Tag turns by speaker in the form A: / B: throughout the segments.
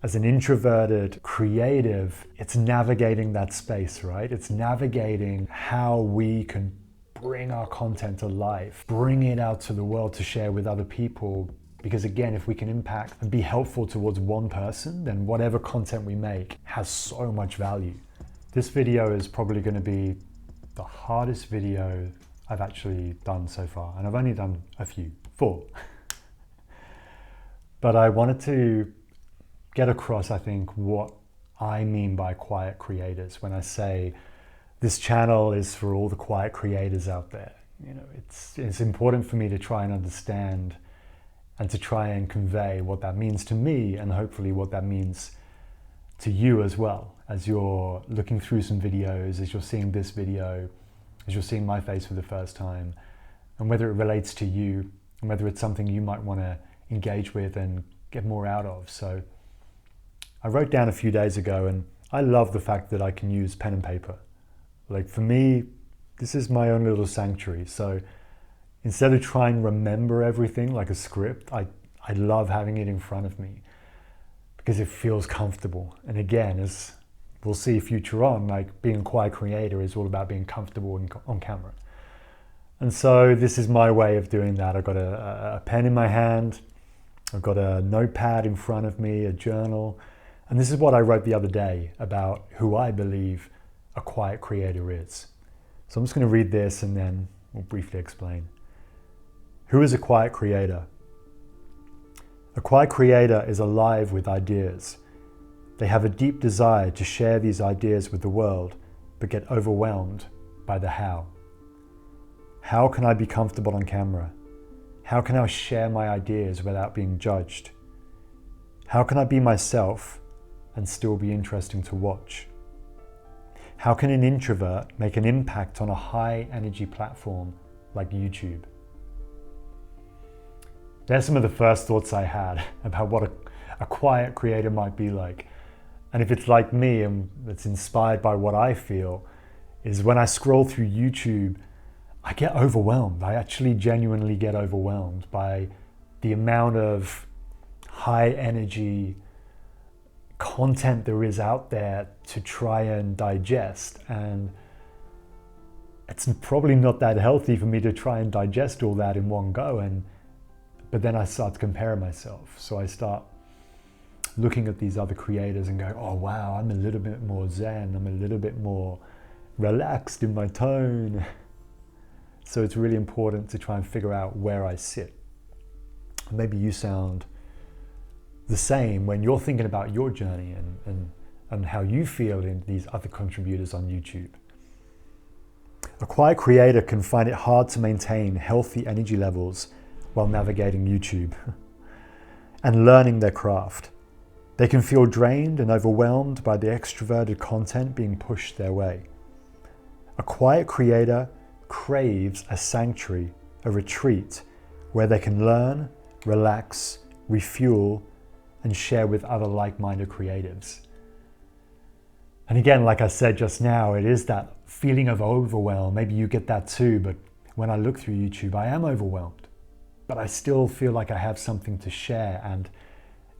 A: as an introverted creative, it's navigating that space, right? It's navigating how we can bring our content to life, bring it out to the world to share with other people. Because again, if we can impact and be helpful towards one person, then whatever content we make has so much value. This video is probably going to be the hardest video I've actually done so far. And I've only done a few, 4. But I wanted to get across, I think, what I mean by quiet creators when I say this channel is for all the quiet creators out there. You know, it's important for me to try and understand and to try and convey what that means to me, and hopefully what that means to you as well, as you're looking through some videos, as you're seeing this video, as you're seeing my face for the first time, and whether it relates to you, and whether it's something you might want to engage with and get more out of. So I wrote down a few days ago, and I love the fact that I can use pen and paper. Like, for me, this is my own little sanctuary. So instead of trying to remember everything like a script, I love having it in front of me because it feels comfortable. And again, as we'll see future on, like, being a quiet creator is all about being comfortable on camera. And so this is my way of doing that. I've got a pen in my hand, I've got a notepad in front of me, a journal, and this is what I wrote the other day about who I believe a quiet creator is. So I'm just going to read this and then we'll briefly explain. Who is a quiet creator? A quiet creator is alive with ideas. They have a deep desire to share these ideas with the world, but get overwhelmed by the how. How can I be comfortable on camera? How can I share my ideas without being judged? How can I be myself and still be interesting to watch? How can an introvert make an impact on a high energy platform like YouTube? There's some of the first thoughts I had about what a quiet creator might be like. And if it's like me and it's inspired by what I feel, is when I scroll through YouTube, I get overwhelmed. I actually genuinely get overwhelmed by the amount of high energy content there is out there to try and digest. And it's probably not that healthy for me to try and digest all that in one go. But then I start to compare myself. So I start looking at these other creators and go, oh wow, I'm a little bit more zen. I'm a little bit more relaxed in my tone. So it's really important to try and figure out where I sit. Maybe you sound the same when you're thinking about your journey and how you feel in these other contributors on YouTube. A quiet creator can find it hard to maintain healthy energy levels while navigating YouTube and learning their craft. They can feel drained and overwhelmed by the extroverted content being pushed their way. A quiet creator craves a sanctuary, a retreat, where they can learn, relax, refuel, and share with other like-minded creatives. And again, like I said just now, it is that feeling of overwhelm. Maybe you get that too, but when I look through YouTube, I am overwhelmed. But I still feel like I have something to share. And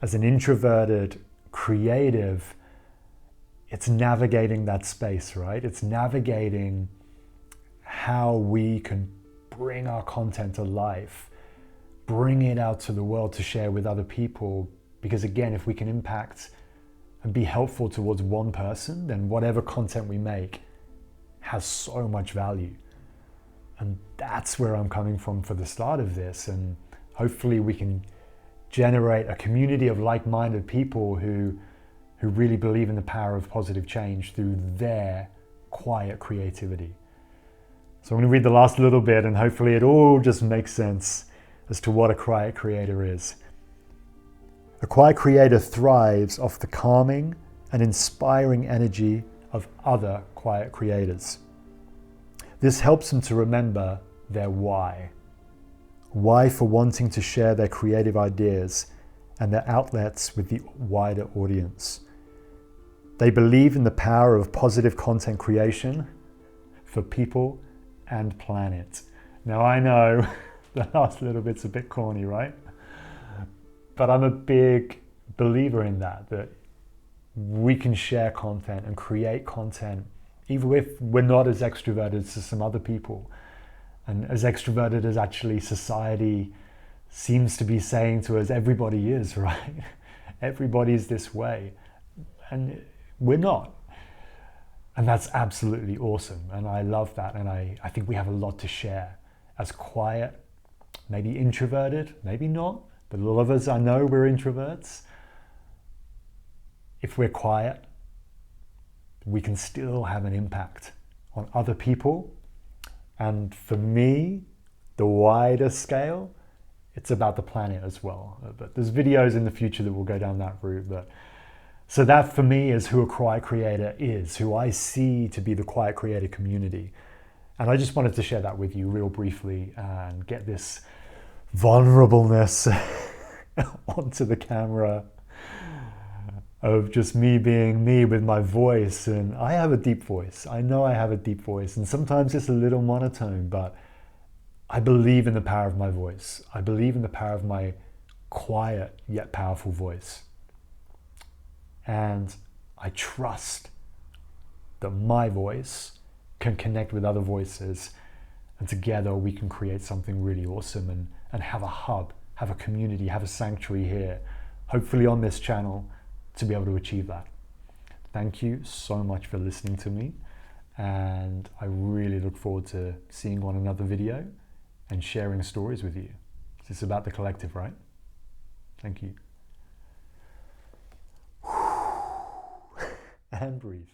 A: as an introverted creative, it's navigating that space, right? It's navigating how we can bring our content to life, bring it out to the world to share with other people. Because again, if we can impact and be helpful towards one person, then whatever content we make has so much value. And that's where I'm coming from for the start of this. And hopefully we can generate a community of like-minded people who really believe in the power of positive change through their quiet creativity. So I'm going to read the last little bit and hopefully it all just makes sense as to what a quiet creator is. A quiet creator thrives off the calming and inspiring energy of other quiet creators. This helps them to remember their why. Why for wanting to share their creative ideas and their outlets with the wider audience. They believe in the power of positive content creation for people and planet. Now I know the last little bit's a bit corny, right? But I'm a big believer in that we can share content and create content even if we're not as extroverted as some other people, and as extroverted as actually society seems to be saying to us everybody is, right? Everybody's this way, and we're not. And that's absolutely awesome, and I love that, and I think we have a lot to share as quiet, maybe introverted, maybe not, but a lot of us, I know we're introverts. If we're quiet, we can still have an impact on other people. And for me, the wider scale, it's about the planet as well. But there's videos in the future that will go down that route. But so that for me is who a quiet creator is, who I see to be the quiet creator community. And I just wanted to share that with you real briefly and get this vulnerableness onto the camera of just me being me with my voice. And I have a deep voice. I know I have a deep voice, and sometimes it's a little monotone, but I believe in the power of my voice. I believe in the power of my quiet yet powerful voice. And I trust that my voice can connect with other voices, and together we can create something really awesome and have a hub, have a community, have a sanctuary here, hopefully on this channel, to be able to achieve that. Thank you so much for listening to me, and I really look forward to seeing you on another video and sharing stories with you. It's about the collective, right? Thank you. And breathe.